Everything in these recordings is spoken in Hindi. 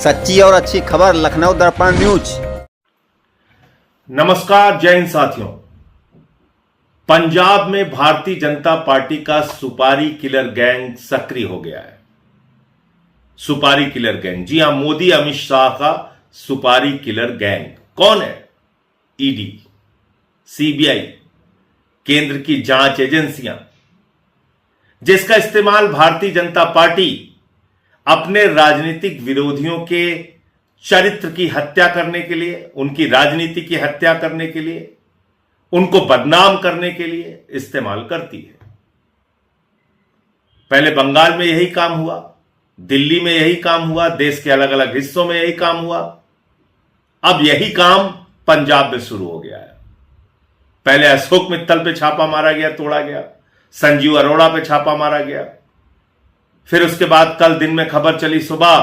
सच्ची और अच्छी खबर लखनऊ दर्पण न्यूज। नमस्कार, जय हिंद साथियों। पंजाब में भारतीय जनता पार्टी का सुपारी किलर गैंग सक्रिय हो गया है। सुपारी किलर गैंग, जी हां, मोदी अमित शाह का सुपारी किलर गैंग कौन है? ईडी, सीबीआई, केंद्र की जांच एजेंसियां, जिसका इस्तेमाल भारतीय जनता पार्टी अपने राजनीतिक विरोधियों के चरित्र की हत्या करने के लिए, उनकी राजनीति की हत्या करने के लिए, उनको बदनाम करने के लिए इस्तेमाल करती है। पहले बंगाल में यही काम हुआ, दिल्ली में यही काम हुआ, देश के अलग अलग हिस्सों में यही काम हुआ। अब यही काम पंजाब में शुरू हो गया है। पहले अशोक मित्तल पे छापा मारा गया, तोड़ा गया। संजीव अरोड़ा पे छापा मारा गया। फिर उसके बाद कल दिन में खबर चली सुबह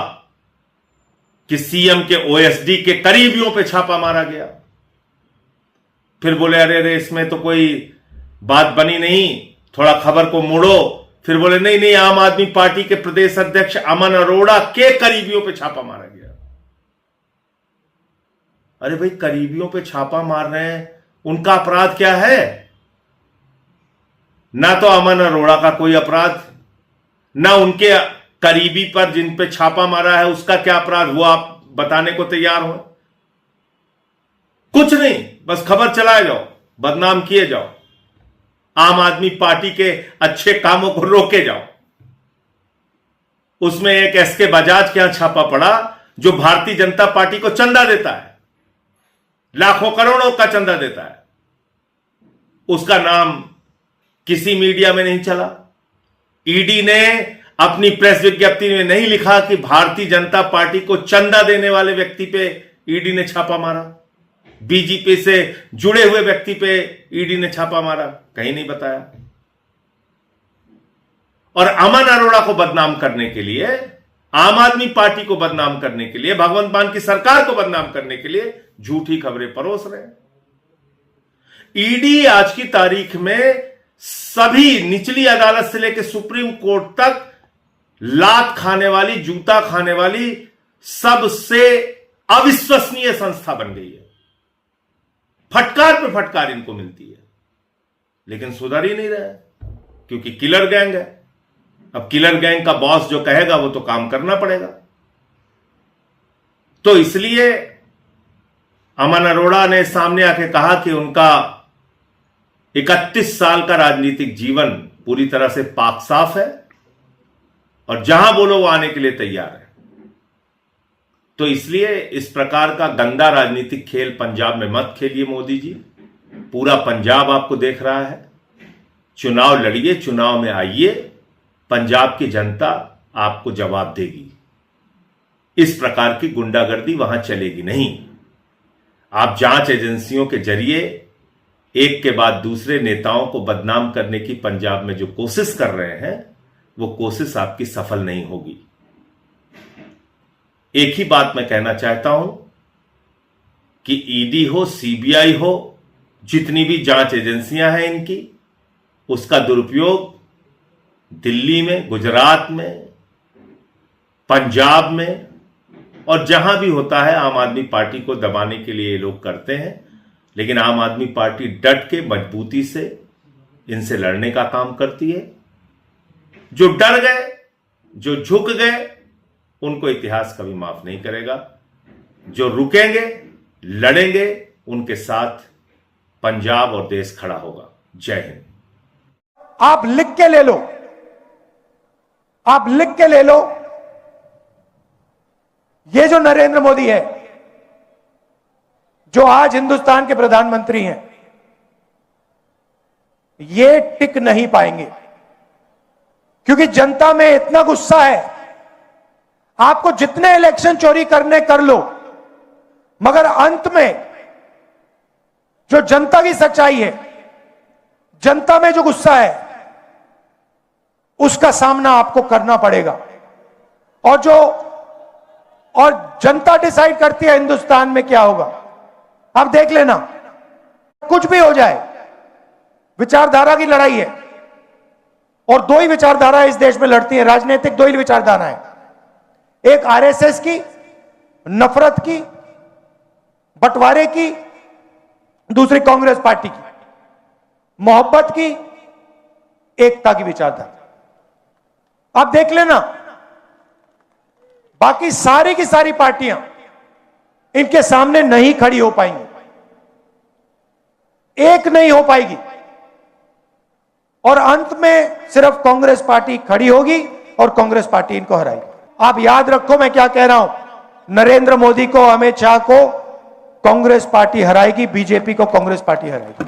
कि सीएम के ओएसडी के करीबियों पे छापा मारा गया। फिर बोले अरे इसमें तो कोई बात बनी नहीं, थोड़ा खबर को मोड़ो। फिर बोले नहीं, आम आदमी पार्टी के प्रदेश अध्यक्ष अमन अरोड़ा के करीबियों पे छापा मारा गया। अरे भाई, करीबियों पे छापा मार रहे हैं, उनका अपराध क्या है? ना तो अमन अरोड़ा का कोई अपराध, ना उनके करीबी पर जिन पे छापा मारा है उसका क्या अपराध, वो आप बताने को तैयार हो? कुछ नहीं, बस खबर चलाए जाओ, बदनाम किए जाओ, आम आदमी पार्टी के अच्छे कामों को रोके जाओ। उसमें एक एसके बजाज के यहां छापा पड़ा जो भारतीय जनता पार्टी को चंदा देता है, लाखों करोड़ों का चंदा देता है। उसका नाम किसी मीडिया में नहीं चला। ईडी ने अपनी प्रेस विज्ञप्ति में नहीं लिखा कि भारतीय जनता पार्टी को चंदा देने वाले व्यक्ति पे ईडी ने छापा मारा, बीजेपी से जुड़े हुए व्यक्ति पे ईडी ने छापा मारा, कहीं नहीं बताया। और अमन अरोड़ा को बदनाम करने के लिए, आम आदमी पार्टी को बदनाम करने के लिए, भगवंत मान की सरकार को बदनाम करने के लिए झूठी खबरें परोस रहे हैं। ईडी आज की तारीख में सभी निचली अदालत से लेकर सुप्रीम कोर्ट तक लात खाने वाली, जूता खाने वाली सबसे अविश्वसनीय संस्था बन गई है। फटकार पे फटकार इनको मिलती है, लेकिन सुधर ही नहीं रहा है, क्योंकि किलर गैंग है। अब किलर गैंग का बॉस जो कहेगा वो तो काम करना पड़ेगा। तो इसलिए अमन अरोड़ा ने सामने आके कहा कि उनका 31 साल का राजनीतिक जीवन पूरी तरह से पाक साफ है और जहां बोलो वो आने के लिए तैयार है। तो इसलिए इस प्रकार का गंदा राजनीतिक खेल पंजाब में मत खेलिए मोदी जी। पूरा पंजाब आपको देख रहा है। चुनाव लड़िए, चुनाव में आइए, पंजाब की जनता आपको जवाब देगी। इस प्रकार की गुंडागर्दी वहां चलेगी नहीं। आप जांच एजेंसियों के जरिए एक के बाद दूसरे नेताओं को बदनाम करने की पंजाब में जो कोशिश कर रहे हैं, वो कोशिश आपकी सफल नहीं होगी। एक ही बात मैं कहना चाहता हूं कि ईडी हो, सीबीआई हो, जितनी भी जांच एजेंसियां हैं इनकी, उसका दुरुपयोग दिल्ली में, गुजरात में, पंजाब में और जहां भी होता है आम आदमी पार्टी को दबाने के लिए ये लोग करते हैं। लेकिन आम आदमी पार्टी डट के मजबूती से इनसे लड़ने का काम करती है। जो डर गए, जो झुक गए, उनको इतिहास कभी माफ नहीं करेगा। जो रुकेंगे, लड़ेंगे, उनके साथ पंजाब और देश खड़ा होगा। जय हिंद। आप लिख के ले लो, आप लिख के ले लो, ये जो नरेंद्र मोदी है, जो आज हिंदुस्तान के प्रधानमंत्री हैं, ये टिक नहीं पाएंगे, क्योंकि जनता में इतना गुस्सा है। आपको जितने इलेक्शन चोरी करने कर लो, मगर अंत में जो जनता की सच्चाई है, जनता में जो गुस्सा है, उसका सामना आपको करना पड़ेगा। और जनता डिसाइड करती है हिंदुस्तान में क्या होगा। आप देख लेना, कुछ भी हो जाए, विचारधारा की लड़ाई है और दो ही विचारधारा इस देश में लड़ती है। राजनीतिक दो ही विचारधारा है, एक आरएसएस की नफरत की, बंटवारे की, दूसरी कांग्रेस पार्टी की मोहब्बत की, एकता की विचारधारा। आप देख लेना, बाकी सारी की सारी पार्टियां इनके सामने नहीं खड़ी हो पाएंगी, एक नहीं हो पाएगी, और अंत में सिर्फ कांग्रेस पार्टी खड़ी होगी और कांग्रेस पार्टी इनको हराएगी। आप याद रखो मैं क्या कह रहा हूं, नरेंद्र मोदी को, अमित शाह को कांग्रेस पार्टी हराएगी, बीजेपी को कांग्रेस पार्टी हराएगी।